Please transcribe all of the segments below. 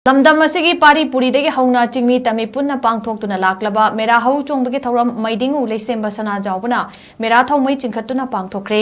लमदम असिगी पारी पुरीदगी हौना चिंगमी तमी पुन्ना पांगथोक्तुना लाक्लबा मेरा हौ चोंबगी थौरम मैदिंगु लेसेंबा सना जावबना मेरा थौमै चिंखत्तुना पांगथोक्रे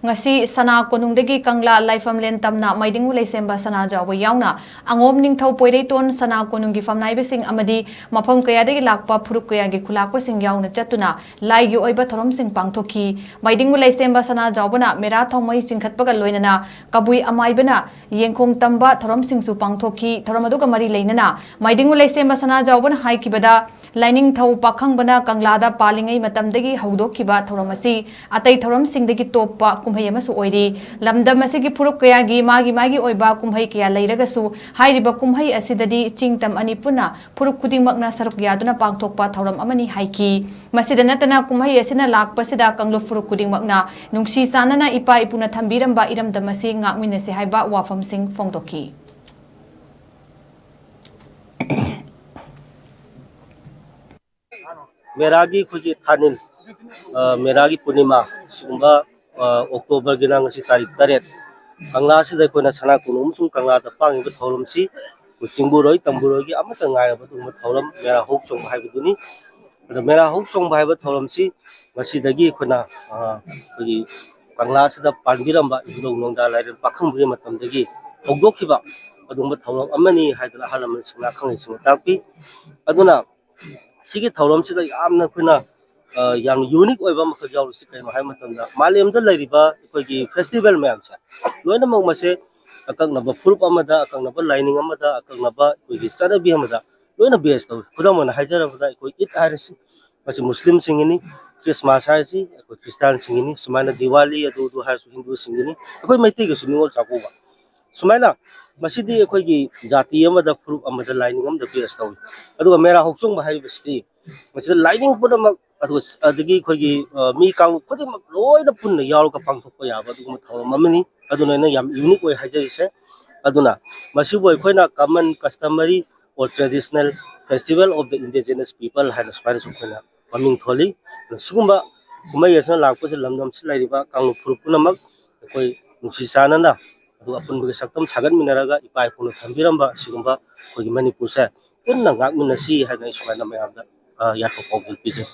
ngasi sana konungdagi kangla laifamlen tamna मैदिंगु लेसेंबा सना जावबा यावना अंगोम निंगथौ पोइरेटोन सना कोनुंगी famnaibesing amadi mafam kayadagi lakpa phuruk kayagi khulakpasing यावना चतुना लाइगी ओइबा थौरमसिंग पांगथोखी मैदिंगु लेसेंबा सना जावबना मेरा थौमै चिंखत्पगा लोइनना कबुई अमाइबना येंखोंग तंबा थौरमसिंगसु पांगथोखी थौरम मरी लेना मैदिंगु लेसेंबा सना जावबन हाइकिबदा लाइनिंग थौ पाखंबना कंगलादा पालिंगै मतमदगी हौदोखिबा थौरमसी अतै थौरमसिंगदगी तोपा कुम्है अमसु ओइरी लमदम असिगी फुरुक कयागी मागी ओइबा कुम्है कया लेरगसु हाइरिबा कुम्है असिददी चिंगतम अनि पुना फुरुक खुदिंगमकना सरुक यादुना पांगथोकपा थौरम अमनी हाइकी मसिदा नतना कुम्है असिना लाकपसिदा कंगलो फुरुक खुदिंगमकना नुंगसी सानना इपा इपुना थंबीरंबा इरमदमसी ngakminase haiba wafamsing फोंगदोखी मेरागी खुजी थानिल मेरागी पूर्णिमा सिगुम्बा अक्टोबर की नांगसी तारीख 8 कंगला से देखो ना सना कुनुम सुम कंगला द पांग थौरम सी चिंगबुरोई तंबुरोई की अमत ngaय बतुम थौरम मेरा होक सोंग हाइबदुनी मेरा होक सोंग हाइब थौरम सी मसीदगी खुना खुजी कंगला से द पांबिरंबा इदों नोंदा लाइरन पाखंबगे मतमदगी हौदोखिबा अदुम थौरम अमनी हाइदना हालम सिंगना खंगै सिंग ताकपी अदुना सिगी थौरम सिदा यामना खुना याम यूनिक ओइबा मख जाउरसि कै हाय मतंदा मालेमदा लैरिबा अखोगी फेस्टिवल मैम से लोइना मग मसे अकंगनबा फुरुप अमदा अकंगनबा लाइनिंग अमदा अकंगनबा अखोगी चरबी अमदा लोइना बेस तौ खुदमन हाइजरबदा अखोई ईद हारसि मसे मुस्लिम सिंगिनी क्रिसमस हारसि अखोई क्रिस्टियन सिंगिनी सुमाना दिवाली अदु हारसु हिंदू सिंगिनी अखोई मैती गसु निवल चाकोबा सुमाइना मसीदी अखोगी जाति अमदा फुरुप अमदा लाइनिंग अमदा बेस तौ अदुगा मेरा होक्सोंग हाइबसि मसीदा लाइनिंग पुदमक अदगी अखोगी मी कांग खुदिमक लोइना पुन्ना यावरगा पांगथोकपा याबा अदुगुम थौरम अमनी अदुनैना याम यूनिक ओइ हाइजरिसे अदुना मसीबो अखोइना common customary or traditional festival of the indigenous people हाइना स्पाइर सुखना ममिंग थोली सुगुम्बा कुमै यसना लाकपसे लमदम से लाइरिबा कांग फुरुप पुनमक अखोई नुसी सानना अदु अपुनबगे सक्तम सागन मिनरागा इपाइ पुन थंबिरंबा सिगुम्बा अखोगी मणिपुर से पुन्ना ngakminasi हाइना सुमाइना मयामदा याथो पाउल पिजे